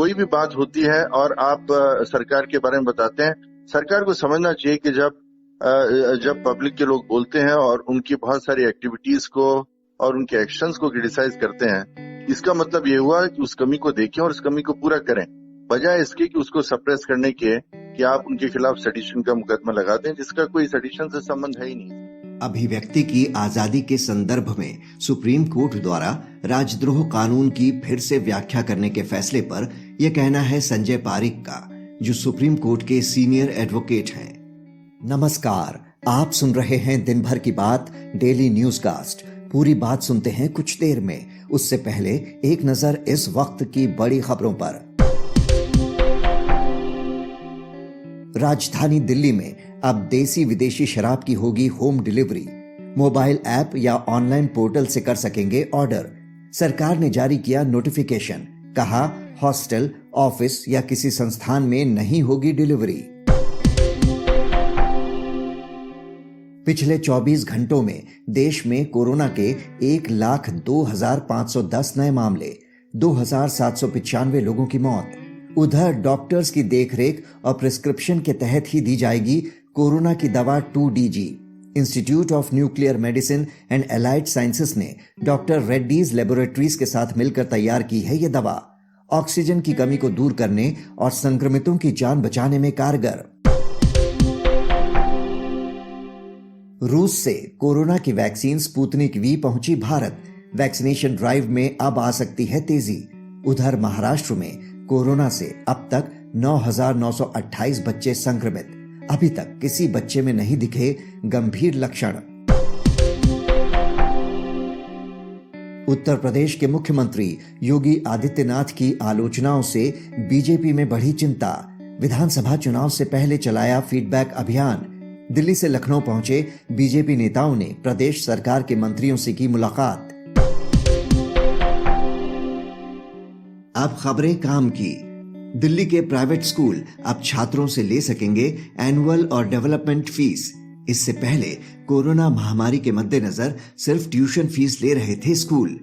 कोई भी बात होती है और आप सरकार के बारे में बताते हैं, सरकार को समझना चाहिए कि जब पब्लिक के लोग बोलते हैं और उनकी बहुत सारी एक्टिविटीज को और उनके एक्शंस को क्रिटिसाइज करते हैं, इसका मतलब ये हुआ कि उस कमी को देखें और उस कमी को पूरा करें, बजाय इसके कि उसको सप्रेस करने के कि आप उनके खिलाफ सेडिशन का मुकदमा लगा दें, जिसका कोई सेडिशन से संबंध है ही नहीं। अभिव्यक्ति की आजादी के संदर्भ में सुप्रीम कोर्ट द्वारा राजद्रोह कानून की फिर से व्याख्या करने के फैसले पर यह कहना है संजय पारिक का, जो सुप्रीम कोर्ट के सीनियर एडवोकेट हैं। नमस्कार, आप सुन रहे हैं दिन भर की बात डेली न्यूज कास्ट। पूरी बात सुनते हैं कुछ देर में, उससे पहले एक नजर इस वक्त की बड़ी खबरों पर। राजधानी दिल्ली में अब देसी विदेशी शराब की होगी होम डिलीवरी। मोबाइल ऐप या ऑनलाइन पोर्टल से कर सकेंगे ऑर्डर। सरकार ने जारी किया नोटिफिकेशन, कहा हॉस्टल, ऑफिस या किसी संस्थान में नहीं होगी डिलीवरी। पिछले 24 घंटों में देश में कोरोना के 1,02,510 नए मामले, 2,795 लोगों की मौत। उधर डॉक्टर्स की देखरेख और प्रिस्क्रिप्शन के तहत ही दी जाएगी कोरोना की दवा 2DG। Institute of nuclear medicine and allied sciences ने डॉक्टर रेड्डीज लेबोरेटरीज के साथ मिलकर तैयार की है ये दवा। ऑक्सीजन की कमी को दूर करने और संक्रमितों की जान बचाने में कारगर। रूस से कोरोना की वैक्सीन स्पुतनिक वी पहुंची भारत। वैक्सीनेशन ड्राइव में अब आ सकती है तेजी। उधर महाराष्ट्र में कोरोना से अब तक 9,928 बच्चे संक्रमित। अभी तक किसी बच्चे में नहीं दिखे गंभीर लक्षण। उत्तर प्रदेश के मुख्यमंत्री योगी आदित्यनाथ की आलोचनाओं से बीजेपी में बढ़ी चिंता। विधानसभा चुनाव से पहले चलाया फीडबैक अभियान। दिल्ली से लखनऊ पहुंचे बीजेपी नेताओं ने प्रदेश सरकार के मंत्रियों से की मुलाकात। अब खबरें काम की। दिल्ली के प्राइवेट स्कूल अब छात्रों से ले सकेंगे एनुअल और डेवलपमेंट फीस। इससे पहले कोरोना महामारी के मद्देनजर सिर्फ ट्यूशन फीस ले रहे थे स्कूल।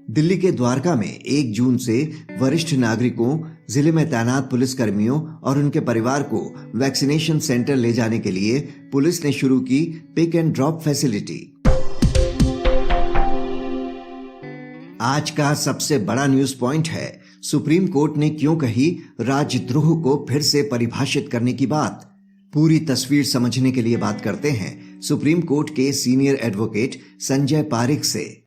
दिल्ली के द्वारका में 1 जून से वरिष्ठ नागरिकों, जिले में तैनात पुलिसकर्मियों और उनके परिवार को वैक्सीनेशन सेंटर ले जाने के लिए पुलिस ने शुरू की पिक एंड ड्रॉप फैसिलिटी। आज का सबसे बड़ा न्यूज पॉइंट है, सुप्रीम कोर्ट ने क्यों कही राजद्रोह को फिर से परिभाषित करने की बात। पूरी तस्वीर समझने के लिए बात करते हैं सुप्रीम कोर्ट के सीनियर एडवोकेट संजय पारिक से।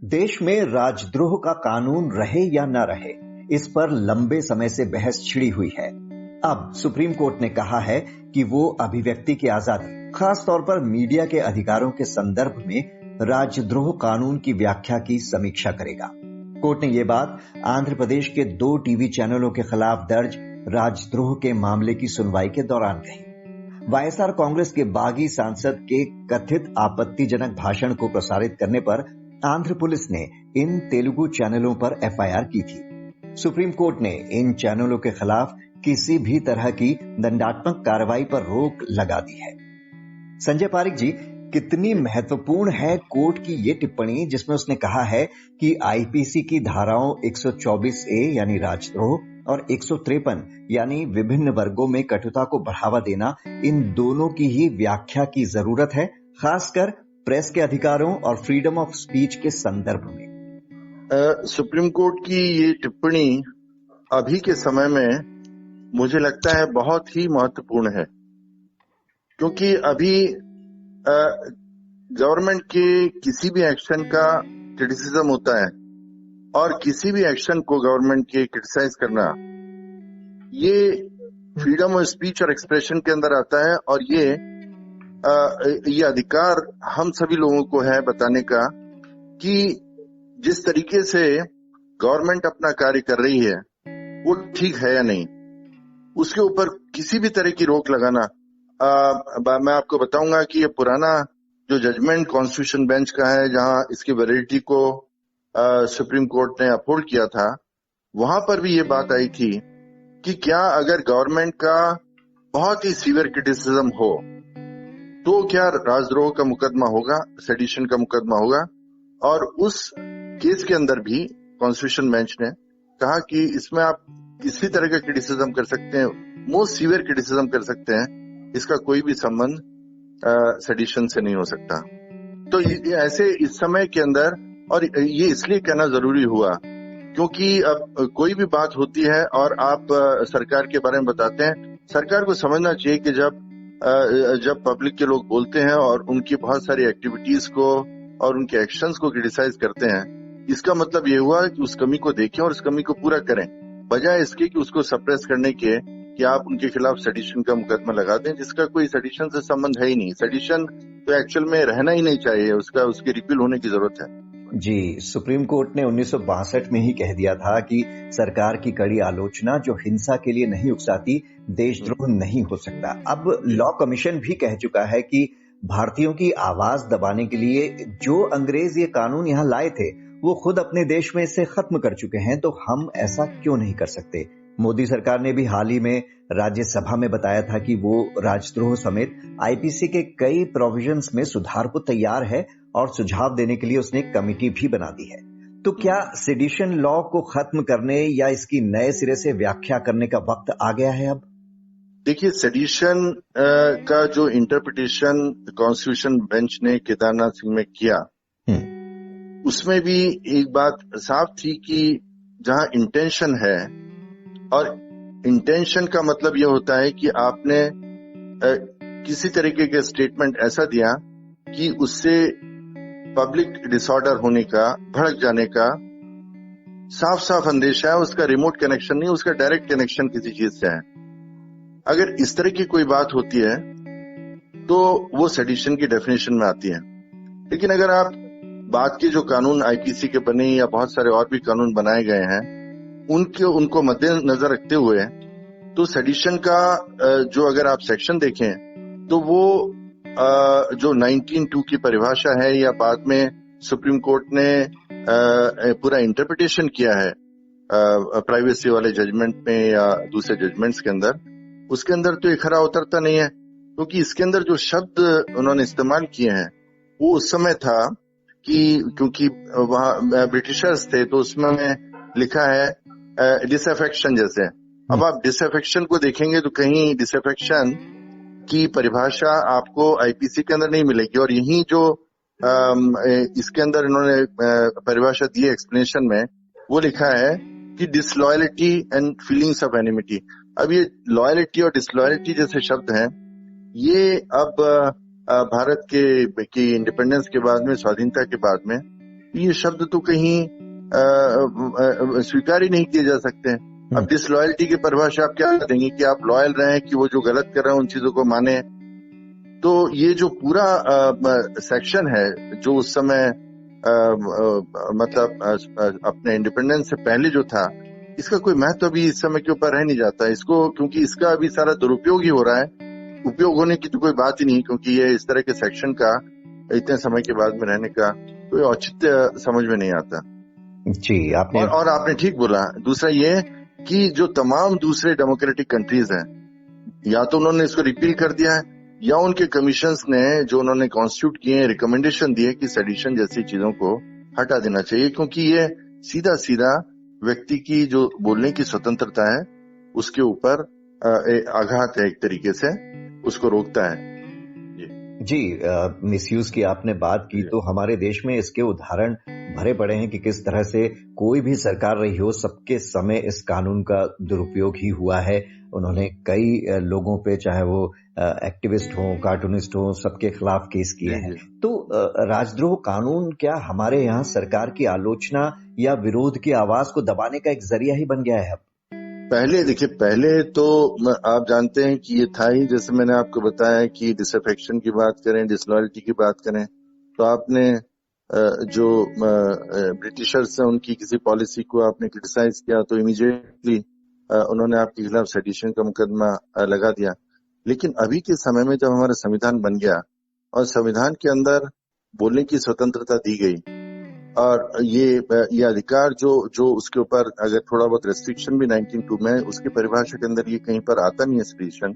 देश में राजद्रोह का कानून रहे या न रहे, इस पर लंबे समय से बहस छिड़ी हुई है। अब सुप्रीम कोर्ट ने कहा है कि वो अभिव्यक्ति की आजादी, खास तौर पर मीडिया के अधिकारों के संदर्भ में राजद्रोह कानून की व्याख्या की समीक्षा करेगा। कोर्ट ने ये बात आंध्र प्रदेश के 2 टीवी चैनलों के खिलाफ दर्ज राजद्रोह के मामले की सुनवाई के दौरान कही। वाईएसआर कांग्रेस के बागी सांसद के कथित आपत्तिजनक भाषण को प्रसारित करने पर आंध्र पुलिस ने इन तेलुगु चैनलों पर एफआईआर की थी। सुप्रीम कोर्ट ने इन चैनलों के खिलाफ किसी भी तरह की दंडात्मक कार्रवाई पर रोक लगा दी है। संजय पारिक जी, कितनी महत्वपूर्ण है कोर्ट की ये टिप्पणी जिसमें उसने कहा है कि आईपीसी की धाराओं 124A यानी राजद्रोह और 153 यानी विभिन्न वर्गों में कटुता को बढ़ावा देना, इन दोनों की ही व्याख्या की जरूरत है, खासकर प्रेस के अधिकारों और फ्रीडम ऑफ स्पीच के संदर्भ में। सुप्रीम कोर्ट की ये टिप्पणी अभी के समय में मुझे लगता है बहुत ही महत्वपूर्ण है, क्योंकि अभी गवर्नमेंट के किसी भी एक्शन का क्रिटिसिज्म होता है और किसी भी एक्शन को गवर्नमेंट के क्रिटिसाइज करना, ये फ्रीडम ऑफ स्पीच और एक्सप्रेशन के अंदर आता है। और ये अधिकार हम सभी लोगों को है बताने का कि जिस तरीके से गवर्नमेंट अपना कार्य कर रही है वो ठीक है या नहीं, उसके ऊपर किसी भी तरह की रोक लगाना। मैं आपको बताऊंगा कि ये पुराना जो जजमेंट कॉन्स्टिट्यूशन बेंच का है, जहां इसकी वैलिडिटी को सुप्रीम कोर्ट ने अपहोल्ड किया था, वहां पर भी ये बात आई थी कि क्या अगर गवर्नमेंट का बहुत ही सीवियर क्रिटिसिज्म हो तो क्या राजद्रोह का मुकदमा होगा, सेडिशन का मुकदमा होगा। और उस केस के अंदर भी कॉन्स्टिट्यूशन बेंच ने कहा कि इसमें आप किसी तरह का क्रिटिसिज्म कर सकते हैं, मोस्ट सीवियर क्रिटिसिज्म कर सकते हैं, इसका कोई भी संबंध सेडिशन से नहीं हो सकता। तो ऐसे इस समय के अंदर, और ये इसलिए कहना जरूरी हुआ क्योंकि अब कोई भी बात होती है और आप सरकार के बारे में बताते हैं, सरकार को समझना चाहिए कि जब पब्लिक के लोग बोलते हैं और उनकी बहुत सारी एक्टिविटीज को और उनके एक्शंस को क्रिटिसाइज करते हैं, इसका मतलब ये हुआ कि उस कमी को देखें और उस कमी को पूरा करें, बजाय इसके कि उसको सप्रेस करने के कि आप उनके खिलाफ सेडिशन का मुकदमा लगा दें, जिसका कोई सेडिशन से संबंध है ही नहीं। सेडिशन तो एक्चुअल में रहना ही नहीं चाहिए, उसके रिपील होने की जरूरत है। जी, सुप्रीम कोर्ट ने 1962 में ही कह दिया था कि सरकार की कड़ी आलोचना जो हिंसा के लिए नहीं उकसाती, देशद्रोह नहीं हो सकता। अब लॉ कमीशन भी कह चुका है कि भारतीयों की आवाज दबाने के लिए जो अंग्रेज ये कानून यहाँ लाए थे, वो खुद अपने देश में इसे खत्म कर चुके हैं, तो हम ऐसा क्यों नहीं कर सकते? मोदी सरकार ने भी हाल ही में राज्यसभा में बताया था कि वो राजद्रोह समेत आईपीसी के कई प्रोविजंस में सुधार को तैयार है और सुझाव देने के लिए उसने एक कमेटी भी बना दी है। तो क्या सेडिशन लॉ को खत्म करने या इसकी नए सिरे से व्याख्या करने का वक्त आ गया है अब? देखिए, सेडिशन का जो इंटरप्रिटेशन कॉन्स्टिट्यूशन बेंच ने केदारनाथ सिंह में किया, उसमें भी एक बात साफ थी कि जहां इंटेंशन है, और इंटेंशन का मतलब यह होता है कि आपने किसी तरीके का स्टेटमेंट ऐसा दिया कि उससे पब्लिक डिसऑर्डर होने का, भड़क जाने का साफ साफ अंदेशा है, उसका रिमोट कनेक्शन नहीं, उसका डायरेक्ट कनेक्शन किसी चीज से है। अगर इस तरह की कोई बात होती है तो वो सेडिशन की डेफिनेशन में आती है। लेकिन अगर आप बात के जो कानून आईपीसी के बने या बहुत सारे और भी कानून बनाए गए हैं, उनको मद्देनजर रखते हुए, तो सेडिशन का जो अगर आप सेक्शन देखें तो वो जो 19(2) की परिभाषा है, या बाद में सुप्रीम कोर्ट ने पूरा इंटरप्रिटेशन किया है प्राइवेसी वाले जजमेंट में या दूसरे जजमेंट्स के अंदर, उसके अंदर तो ये खरा उतरता नहीं है, क्योंकि इसके अंदर जो शब्द उन्होंने इस्तेमाल किए हैं वो उस समय था कि क्योंकि वहां ब्रिटिशर्स थे, तो उसमें लिखा है डिसअफेक्शन जैसे। अब आप डिसअफेक्शन को देखेंगे तो कहीं डिसअफेक्शन की परिभाषा आपको आईपीसी के अंदर नहीं मिलेगी, और यही जो इसके अंदर इन्होंने परिभाषा दी है एक्सप्लेनेशन में, वो लिखा है कि डिसलॉयलिटी एंड फीलिंग्स ऑफ एनिमिटी। अब ये लॉयलिटी और डिसलॉयलिटी जैसे शब्द हैं, ये अब भारत के इंडिपेंडेंस के बाद में, स्वाधीनता के बाद में, ये शब्द तो कहीं स्वीकार ही नहीं किए जा सकते हैं। अब डिसलॉयल्टी की परिभाषा आप क्या देंगे कि आप लॉयल रहे कि वो जो गलत कर रहे हैं उन चीजों को माने। तो ये जो पूरा सेक्शन है जो उस समय मतलब अपने इंडिपेंडेंस से पहले जो था, इसका कोई महत्व अभी इस समय के ऊपर रह नहीं जाता इसको, क्योंकि इसका अभी सारा दुरुपयोग ही हो रहा है। उपयोग होने की तो कोई बात ही नहीं, क्योंकि ये इस तरह के सेक्शन का इतने समय के बाद में रहने का कोई औचित्य समझ में नहीं आता। जी, आपने और आपने ठीक बोला। दूसरा ये कि जो तमाम दूसरे डेमोक्रेटिक कंट्रीज हैं, या तो उन्होंने इसको रिपील कर दिया है, या उनके कमीशंस ने जो उन्होंने कॉन्स्टिट्यूट किए हैं रिकमेंडेशन दिए कि सेडिशन जैसी चीजों को हटा देना चाहिए, क्योंकि ये सीधा सीधा व्यक्ति की जो बोलने की स्वतंत्रता है उसके ऊपर आघात है, एक तरीके से उसको रोकता है। जी, मिसयूज की आपने बात की, तो हमारे देश में इसके उदाहरण भरे पड़े हैं कि किस तरह से कोई भी सरकार रही हो, सबके समय इस कानून का दुरुपयोग ही हुआ है। उन्होंने कई लोगों पे, चाहे वो एक्टिविस्ट हो, कार्टूनिस्ट हो, सबके खिलाफ केस किए हैं। तो राजद्रोह कानून क्या हमारे यहाँ सरकार की आलोचना या विरोध की आवाज को दबाने का एक जरिया ही बन गया है? पहले देखिए, पहले तो आप जानते हैं कि ये था ही, जैसे मैंने आपको बताया कि डिसअफेक्शन की बात करें, डिसलॉयल्टी की बात करें, तो आपने जो ब्रिटिशर्स हैं उनकी किसी पॉलिसी को आपने क्रिटिसाइज किया तो इमीडिएटली उन्होंने आपके खिलाफ सेडिशन का मुकदमा लगा दिया। लेकिन अभी के समय में जब हमारा संविधान बन गया और संविधान के अंदर बोलने की स्वतंत्रता दी गई, और ये अधिकार जो उसके ऊपर अगर थोड़ा बहुत रेस्ट्रिक्शन भी 19(2) में, उसकी परिभाषा के अंदर ये कहीं पर आता नहीं है सेडिशन,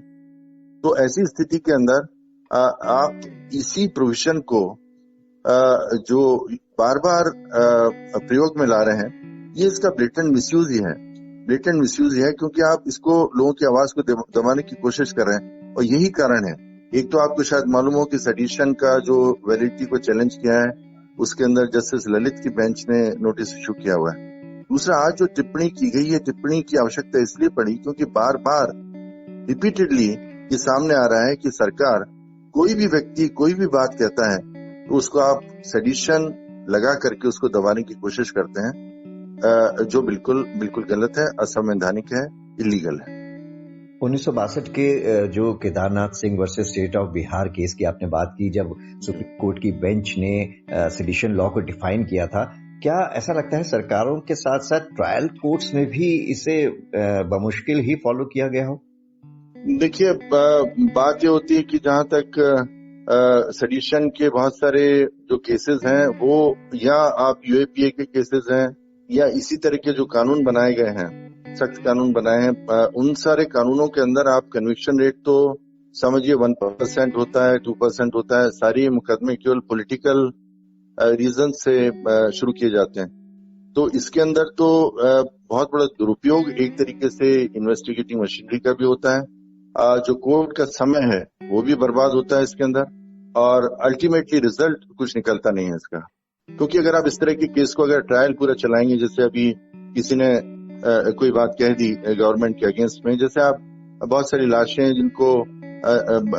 तो ऐसी स्थिति के अंदर आप इसी प्रोविजन को जो बार बार प्रयोग में ला रहे हैं, ये इसका ब्लेटेंट मिसयूज ही है। ब्लेटेंट मिसयूज ही है क्योंकि आप इसको लोगों की आवाज को दबाने की कोशिश कर रहे हैं, और यही कारण है। एक तो आपको शायद मालूम हो कि सेडिशन का जो वैलिडिटी को चैलेंज किया है, उसके अंदर जस्टिस ललित की बेंच ने नोटिस इशू किया हुआ है। दूसरा, आज जो टिप्पणी की गई है, टिप्पणी की आवश्यकता इसलिए पड़ी क्योंकि बार बार रिपीटेडली ये सामने आ रहा है कि सरकार कोई भी व्यक्ति कोई भी बात कहता है तो उसको आप सेडिशन लगा करके उसको दबाने की कोशिश करते हैं, जो बिल्कुल बिल्कुल गलत है, असंवैधानिक है, इलीगल है। 1962 के जो Kedarnath Singh versus state of Bihar case की आपने बात की, जब सुप्रीम कोर्ट की बेंच ने सेडिशन लॉ को डिफाइन किया था, क्या ऐसा लगता है सरकारों के साथ साथ ट्रायल कोर्ट्स में भी इसे बमुश्किल ही फॉलो किया गया हो? देखिए, बात ये होती है कि जहां तक सेडिशन के बहुत सारे जो केसेस हैं, वो या आप यूएपीए के केसेस हैं या इसी तरह के जो कानून बनाए गए हैं, सख्त कानून बनाए हैं, उन सारे कानूनों के अंदर आप कन्विक्शन रेट तो समझिए 1% होता है, 2% होता है। सारी मुकदमे केवल पॉलिटिकल रीजन से शुरू किए जाते हैं। तो इसके अंदर तो बहुत बड़ा दुरुपयोग एक तरीके से इन्वेस्टिगेटिंग मशीनरी का भी होता है। जो कोर्ट का समय है वो भी बर्बाद होता है इसके अंदर, और अल्टीमेटली रिजल्ट कुछ निकलता नहीं है इसका। क्योंकि अगर आप इस तरह के केस को अगर ट्रायल पूरा चलाएंगे, जैसे अभी किसी ने कोई बात कह दी गवर्नमेंट के अगेंस्ट में, जैसे आप बहुत सारी लाशें जिनको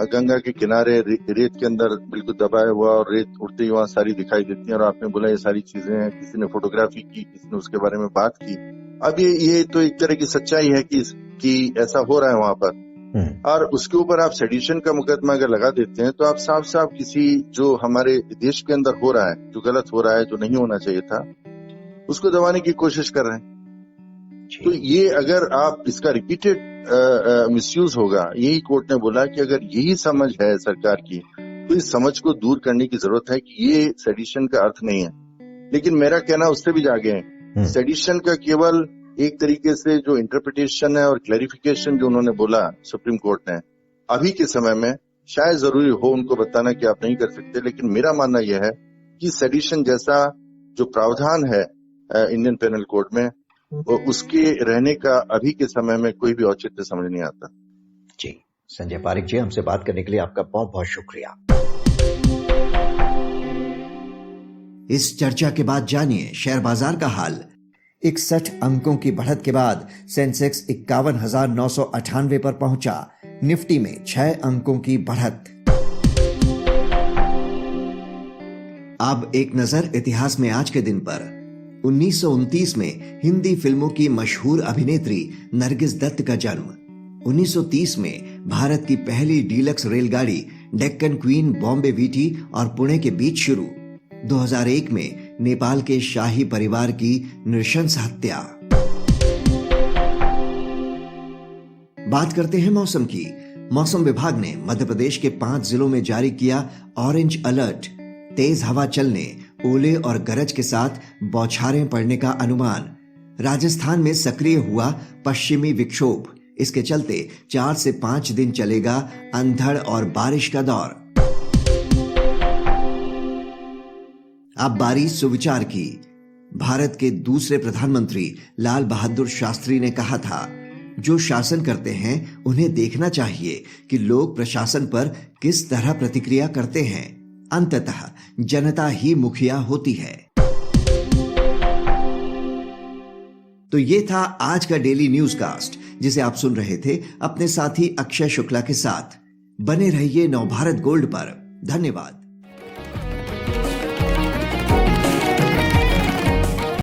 गंगा के किनारे रेत के अंदर बिल्कुल दबाया हुआ और रेत उड़ते ही वहां सारी दिखाई देती है, और आपने बोला ये सारी चीजें हैं, किसी ने फोटोग्राफी की, किसी ने उसके बारे में बात की। अब ये तो एक तरह की सच्चाई है कि ऐसा हो रहा है वहां पर, और उसके ऊपर आप सेडिशन का मुकदमा अगर लगा देते हैं तो आप साफ साफ किसी जो हमारे देश के अंदर हो रहा है, जो गलत हो रहा है, जो नहीं होना चाहिए था, उसको दबाने की कोशिश कर रहे हैं। तो ये अगर आप इसका रिपीटेड मिसयूज होगा, यही कोर्ट ने बोला कि अगर यही समझ है सरकार की तो इस समझ को दूर करने की जरूरत है कि ये सेडिशन का अर्थ नहीं है। लेकिन मेरा कहना उससे भी जागे है, सेडिशन का केवल एक तरीके से जो इंटरप्रिटेशन है और क्लैरिफिकेशन जो उन्होंने बोला सुप्रीम कोर्ट ने, अभी के समय में शायद जरूरी हो उनको बताना कि आप नहीं कर सकते, लेकिन मेरा मानना यह है कि सेडिशन जैसा जो प्रावधान है इंडियन पेनल कोड में, उसके रहने का अभी के समय में कोई भी औचित्य समझ नहीं आता। जी, संजय पारिक जी, हमसे बात करने के लिए आपका बहुत बहुत शुक्रिया। इस चर्चा के बाद जानिए शेयर बाजार का हाल। 61 अंकों की बढ़त के बाद सेंसेक्स 51,998 पर पहुंचा। निफ्टी में 6 अंकों की बढ़त। अब एक नजर इतिहास में आज के दिन पर। 1929 में हिंदी फिल्मों की मशहूर अभिनेत्री नरगिस दत्त का जन्म। 1930 में भारत की पहली डीलक्स रेलगाड़ी डेक्कन क्वीन बॉम्बे वीटी और पुणे के बीच शुरू। 2001 में नेपाल के शाही परिवार की नृशंस हत्या। बात करते हैं मौसम की। मौसम विभाग ने मध्य प्रदेश के 5 जिलों में जारी किया ऑरेंज अलर्ट। तेज हवा चलने, ओले और गरज के साथ बौछारें पड़ने का अनुमान। राजस्थान में सक्रिय हुआ पश्चिमी विक्षोभ, इसके चलते 4 से 5 दिन चलेगा अंधड़ और बारिश का दौर। अब बारी सुविचार की। भारत के दूसरे प्रधानमंत्री लाल बहादुर शास्त्री ने कहा था, जो शासन करते हैं उन्हें देखना चाहिए कि लोग प्रशासन पर किस तरह प्रतिक्रिया करते हैं। अंततः जनता ही मुखिया होती है। तो ये था आज का डेली न्यूज कास्ट, जिसे आप सुन रहे थे अपने साथी अक्षय शुक्ला के साथ। बने रहिए नवभारत गोल्ड पर। धन्यवाद।